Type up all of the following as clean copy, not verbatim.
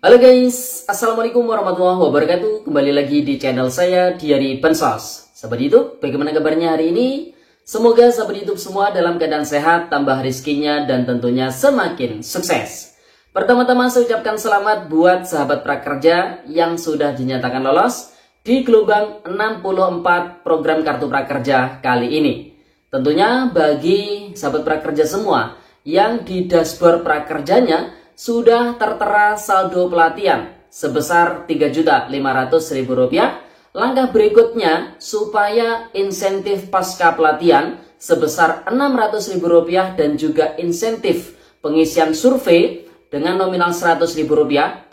Halo guys, Assalamualaikum warahmatullahi wabarakatuh. Kembali lagi di channel saya, Diari Bansos. Sahabat YouTube, bagaimana kabarnya hari ini? Semoga sahabat YouTube semua dalam keadaan sehat, tambah rezekinya, dan tentunya semakin sukses. Pertama-tama saya ucapkan selamat buat sahabat prakerja yang sudah dinyatakan lolos di gelombang 64 program Kartu Prakerja kali ini. Tentunya bagi sahabat prakerja semua yang di dashboard prakerjanya sudah tertera saldo pelatihan sebesar Rp3.500.000. Langkah berikutnya supaya insentif pasca pelatihan sebesar Rp600.000 dan juga insentif pengisian survei dengan nominal Rp100.000,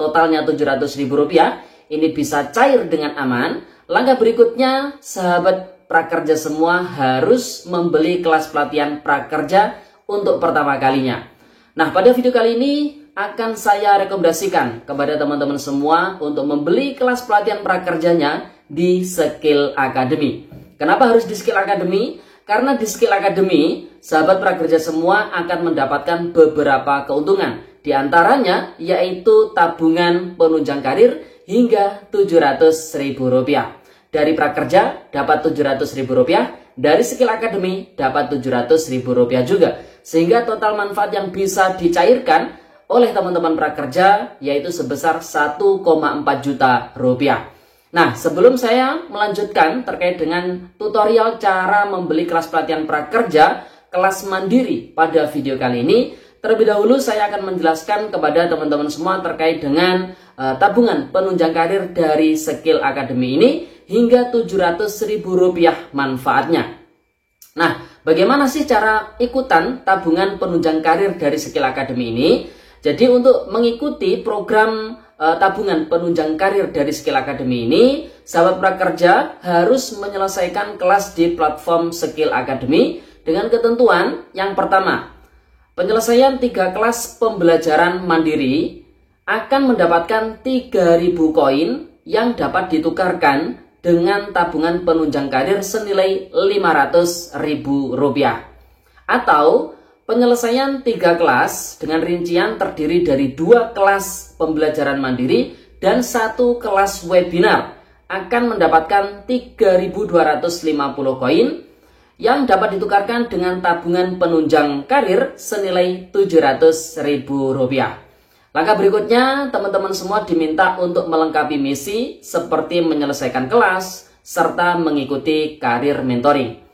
totalnya Rp700.000, ini bisa cair dengan aman. Langkah berikutnya, sahabat prakerja semua harus membeli kelas pelatihan prakerja untuk pertama kalinya. Nah, pada video kali ini akan saya rekomendasikan kepada teman-teman semua untuk membeli kelas pelatihan prakerjanya di Skill Academy. Kenapa harus di Skill Academy? Karena di Skill Academy, sahabat prakerja semua akan mendapatkan beberapa keuntungan. Di antaranya yaitu tabungan penunjang karir hingga Rp700.000. Dari prakerja dapat Rp700.000, dari Skill Academy dapat Rp700.000 juga. Sehingga total manfaat yang bisa dicairkan oleh teman-teman prakerja yaitu sebesar Rp1,4 juta. Nah, sebelum saya melanjutkan terkait dengan tutorial cara membeli kelas pelatihan prakerja kelas mandiri pada video kali ini, terlebih dahulu saya akan menjelaskan kepada teman-teman semua terkait dengan tabungan penunjang karir dari Skill Academy ini hingga Rp700.000 manfaatnya. Nah, bagaimana sih cara ikutan tabungan penunjang karir dari Skill Academy ini? Jadi untuk mengikuti program tabungan penunjang karir dari Skill Academy ini, sahabat prakerja harus menyelesaikan kelas di platform Skill Academy dengan ketentuan yang pertama, penyelesaian 3 kelas pembelajaran mandiri akan mendapatkan 3.000 koin yang dapat ditukarkan dengan tabungan penunjang karir senilai Rp500.000. Atau penyelesaian 3 kelas dengan rincian terdiri dari 2 kelas pembelajaran mandiri dan 1 kelas webinar akan mendapatkan 3.250 koin yang dapat ditukarkan dengan tabungan penunjang karir senilai Rp700.000. Langkah berikutnya, teman-teman semua diminta untuk melengkapi misi seperti menyelesaikan kelas serta mengikuti karir mentoring.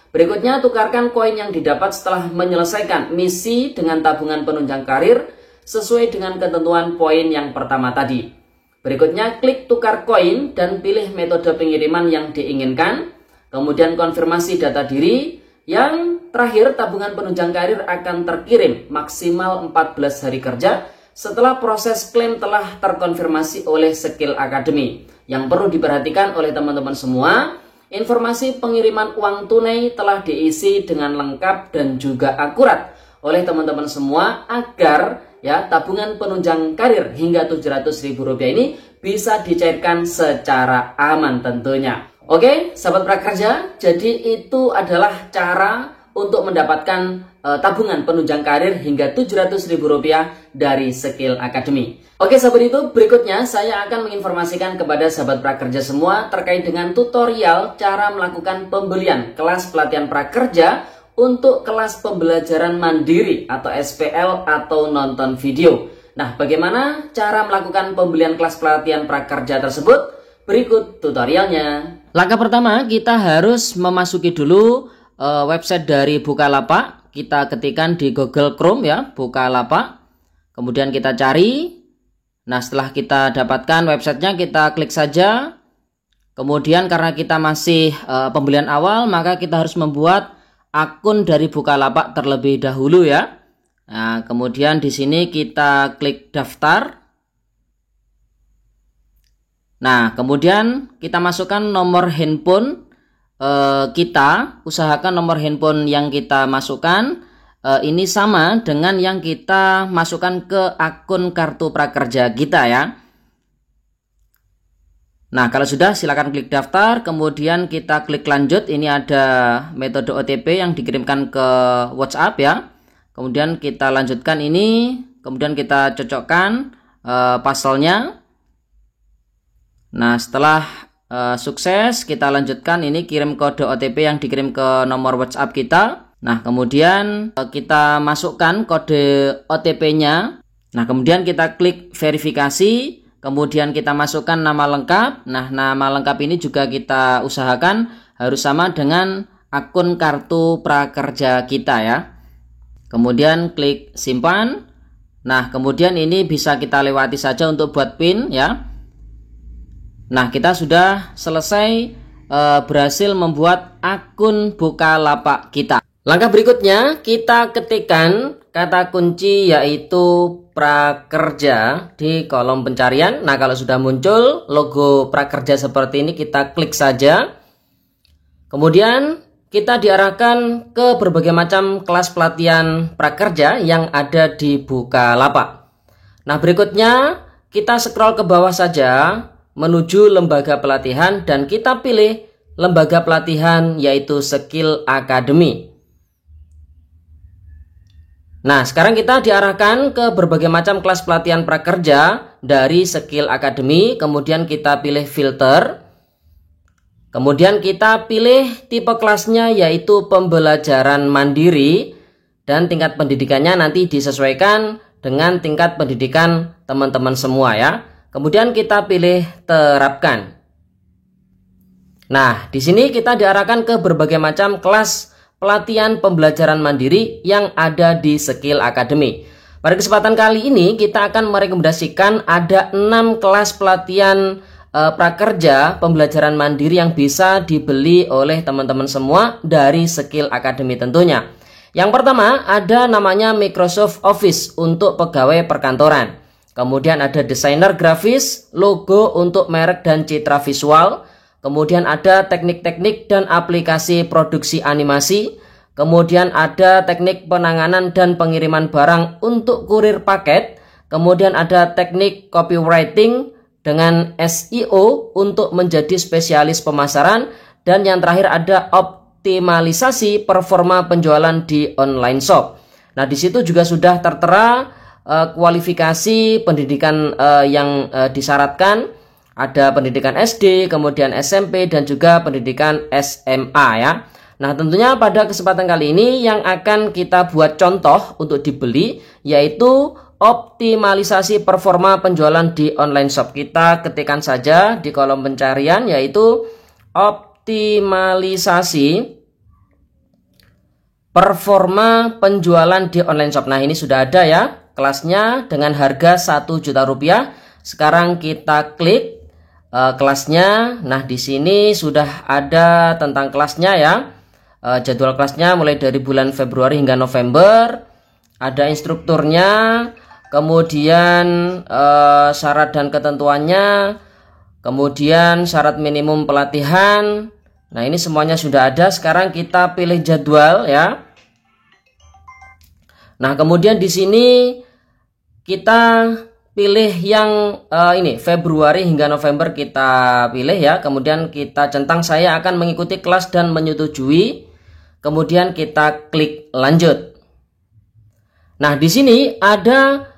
Berikutnya, tukarkan koin yang didapat setelah menyelesaikan misi dengan tabungan penunjang karir sesuai dengan ketentuan poin yang pertama tadi. Berikutnya, klik tukar koin dan pilih metode pengiriman yang diinginkan. Kemudian konfirmasi data diri. Yang terakhir, tabungan penunjang karir akan terkirim maksimal 14 hari kerja setelah proses klaim telah terkonfirmasi oleh Skill Academy. Yang perlu diperhatikan oleh teman-teman semua, informasi pengiriman uang tunai telah diisi dengan lengkap dan juga akurat oleh teman-teman semua agar tabungan penunjang karir hingga Rp700.000 ini bisa dicairkan secara aman tentunya. Oke, sahabat prakerja, jadi itu adalah cara untuk mendapatkan tabungan penunjang karir hingga Rp700.000 dari Skill Academy. Oke sahabat YouTube, berikutnya saya akan menginformasikan kepada sahabat prakerja semua terkait dengan tutorial cara melakukan pembelian kelas pelatihan prakerja untuk kelas pembelajaran mandiri atau SPL atau nonton video. Nah, bagaimana cara melakukan pembelian kelas pelatihan prakerja tersebut? Berikut tutorialnya. Langkah pertama, kita harus memasuki dulu website dari Bukalapak. Kita ketikkan di Google Chrome ya, Bukalapak. Kemudian kita cari. Nah, setelah kita dapatkan websitenya, kita klik saja. Kemudian karena kita masih pembelian awal, maka kita harus membuat akun dari Bukalapak terlebih dahulu ya. Nah, kemudian di sini kita klik daftar. Nah, kemudian kita masukkan nomor handphone kita. Usahakan nomor handphone yang kita masukkan ini sama dengan yang kita masukkan ke akun kartu prakerja kita ya. Nah, kalau sudah silakan klik daftar, kemudian kita klik lanjut. Ini ada metode OTP yang dikirimkan ke WhatsApp ya. Kemudian kita lanjutkan ini, kemudian kita cocokkan pasalnya. Nah, setelah sukses, kita lanjutkan. Ini kirim kode OTP yang dikirim ke nomor WhatsApp kita. Nah, kemudian kita masukkan kode OTP-nya. Nah, kemudian kita klik verifikasi. Kemudian kita masukkan nama lengkap. Nah, nama lengkap ini juga kita usahakan harus sama dengan akun kartu prakerja kita ya. Kemudian klik simpan. Nah, kemudian ini bisa kita lewati saja untuk buat PIN ya. Nah, kita sudah selesai berhasil membuat akun Bukalapak kita. Langkah berikutnya, kita ketikkan kata kunci yaitu prakerja di kolom pencarian. Nah, kalau sudah muncul logo prakerja seperti ini, kita klik saja. Kemudian kita diarahkan ke berbagai macam kelas pelatihan prakerja yang ada di Bukalapak. Nah, berikutnya kita scroll ke bawah saja menuju lembaga pelatihan dan kita pilih lembaga pelatihan yaitu Skill Academy. Nah, sekarang kita diarahkan ke berbagai macam kelas pelatihan prakerja dari Skill Academy. Kemudian kita pilih filter. Kemudian kita pilih tipe kelasnya yaitu pembelajaran mandiri. Dan tingkat pendidikannya nanti disesuaikan dengan tingkat pendidikan teman-teman semua ya. Kemudian kita pilih terapkan. Nah, di sini kita diarahkan ke berbagai macam kelas pelatihan pembelajaran mandiri yang ada di Skill Academy. Pada kesempatan kali ini kita akan merekomendasikan ada 6 kelas pelatihan prakerja pembelajaran mandiri yang bisa dibeli oleh teman-teman semua dari Skill Academy tentunya. Yang pertama ada namanya Microsoft Office untuk pegawai perkantoran. Kemudian ada desainer grafis, logo untuk merek dan citra visual. Kemudian ada teknik-teknik dan aplikasi produksi animasi. Kemudian ada teknik penanganan dan pengiriman barang untuk kurir paket. Kemudian ada teknik copywriting dengan SEO untuk menjadi spesialis pemasaran. Dan yang terakhir ada optimalisasi performa penjualan di online shop. Nah, di situ juga sudah tertera kualifikasi pendidikan yang disyaratkan. Ada pendidikan SD, kemudian SMP, dan juga pendidikan SMA ya. Nah, tentunya pada kesempatan kali ini yang akan kita buat contoh untuk dibeli yaitu optimalisasi performa penjualan di online shop. Kita ketikkan saja di kolom pencarian yaitu optimalisasi performa penjualan di online shop. Nah, ini sudah ada ya kelasnya dengan harga 1 juta rupiah. Sekarang kita klik kelasnya. Nah, di sini sudah ada tentang kelasnya ya. Jadwal kelasnya mulai dari bulan Februari hingga November. Ada instrukturnya, kemudian syarat dan ketentuannya, kemudian syarat minimum pelatihan. Nah, ini semuanya sudah ada. Sekarang kita pilih jadwal ya. Nah, kemudian di sini kita pilih yang ini Februari hingga November kita pilih ya. Kemudian kita centang saya akan mengikuti kelas dan menyetujui. Kemudian kita klik lanjut. Nah, di sini ada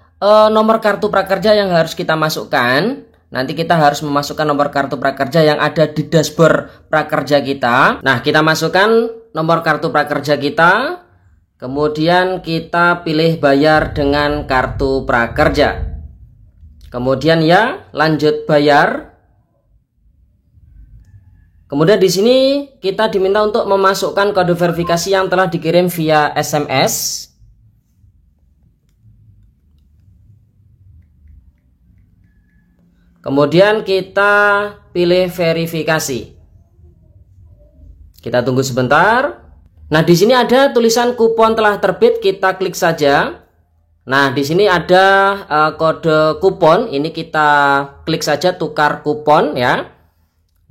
nomor kartu prakerja yang harus kita masukkan. Nanti kita harus memasukkan nomor kartu prakerja yang ada di dashboard prakerja kita. Nah, kita masukkan nomor kartu prakerja kita. Kemudian kita pilih bayar dengan kartu prakerja. Kemudian ya, lanjut bayar. Kemudian di sini kita diminta untuk memasukkan kode verifikasi yang telah dikirim via SMS. Kemudian kita pilih verifikasi. Kita tunggu sebentar. Nah, di sini ada tulisan kupon telah terbit, kita klik saja. Nah, di sini ada kode kupon. Ini kita klik saja tukar kupon ya.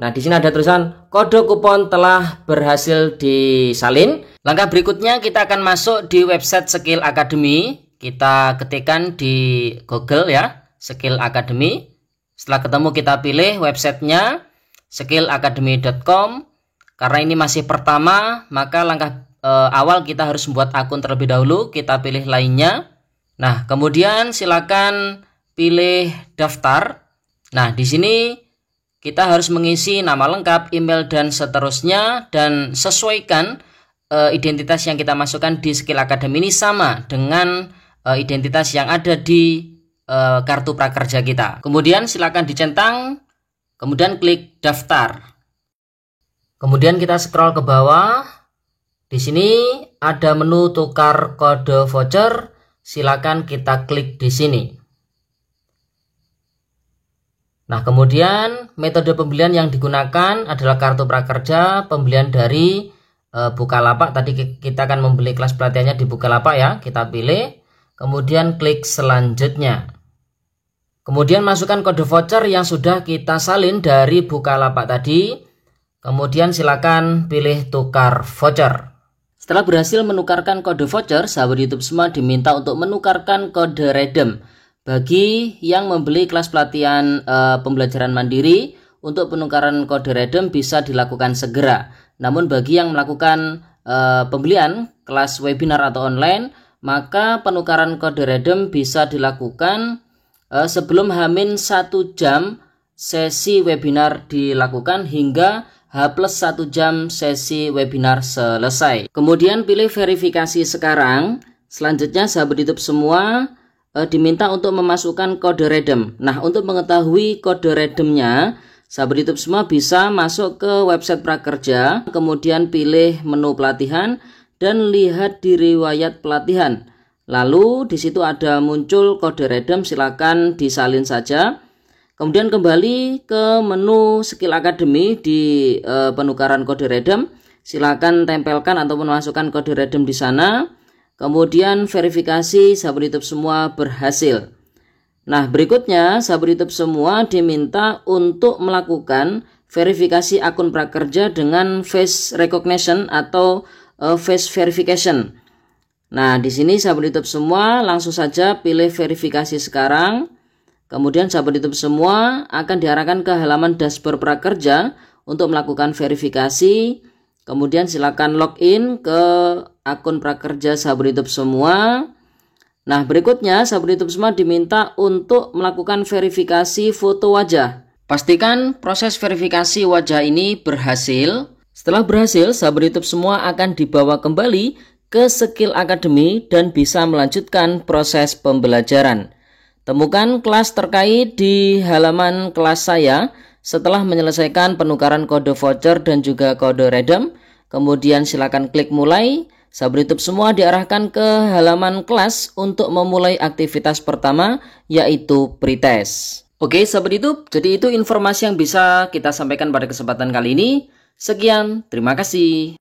Nah, di sini ada tulisan kode kupon telah berhasil disalin. Langkah berikutnya kita akan masuk di website Skill Academy. Kita ketikkan di Google ya, Skill Academy. Setelah ketemu kita pilih websitenya skillacademy.com. Karena ini masih pertama, maka langkah awal kita harus membuat akun terlebih dahulu. Kita pilih lainnya. Nah, kemudian silakan pilih daftar. Nah, di sini kita harus mengisi nama lengkap, email, dan seterusnya, dan sesuaikan identitas yang kita masukkan di Skill Academy ini sama dengan identitas yang ada di kartu prakerja kita. Kemudian silakan dicentang, kemudian klik daftar. Kemudian kita scroll ke bawah. Di sini ada menu tukar kode voucher. Silakan kita klik di sini. Nah, kemudian metode pembelian yang digunakan adalah kartu prakerja, pembelian dari Bukalapak. Tadi kita akan membeli kelas pelatihannya di Bukalapak ya. Kita pilih, kemudian klik selanjutnya. Kemudian masukkan kode voucher yang sudah kita salin dari Bukalapak tadi. Kemudian silakan pilih tukar voucher. Setelah berhasil menukarkan kode voucher, sahabat YouTube semua diminta untuk menukarkan kode redeem. Bagi yang membeli kelas pelatihan pembelajaran mandiri, untuk penukaran kode redeem bisa dilakukan segera. Namun bagi yang melakukan pembelian kelas webinar atau online, maka penukaran kode redeem bisa dilakukan sebelum H-1 jam sesi webinar dilakukan hingga H+1 jam sesi webinar selesai. Kemudian pilih verifikasi sekarang. Selanjutnya sahabat YouTube semua diminta untuk memasukkan kode redeem. Nah, untuk mengetahui kode redeemnya, sahabat YouTube semua bisa masuk ke website prakerja, kemudian pilih menu pelatihan dan lihat di riwayat pelatihan. Lalu di situ ada muncul kode redeem, silakan disalin saja. Kemudian kembali ke menu Skill Academy di penukaran kode redeem, silakan tempelkan ataupun masukkan kode redeem di sana. Kemudian verifikasi sahabat YouTube semua berhasil. Nah, berikutnya sahabat YouTube semua diminta untuk melakukan verifikasi akun prakerja dengan face recognition atau face verification. Nah, di sini sahabat YouTube semua langsung saja pilih verifikasi sekarang. Kemudian sahabat YouTube semua akan diarahkan ke halaman dashboard prakerja untuk melakukan verifikasi. Kemudian silakan login ke akun prakerja sahabat YouTube semua. Nah, berikutnya sahabat YouTube semua diminta untuk melakukan verifikasi foto wajah. Pastikan proses verifikasi wajah ini berhasil. Setelah berhasil, sahabat YouTube semua akan dibawa kembali ke Skill Academy dan bisa melanjutkan proses pembelajaran. Temukan kelas terkait di halaman kelas saya setelah menyelesaikan penukaran kode voucher dan juga kode redeem. Kemudian silakan klik mulai. Sahabat YouTube semua diarahkan ke halaman kelas untuk memulai aktivitas pertama, yaitu pretest. Oke sahabat YouTube, jadi itu informasi yang bisa kita sampaikan pada kesempatan kali ini. Sekian, terima kasih.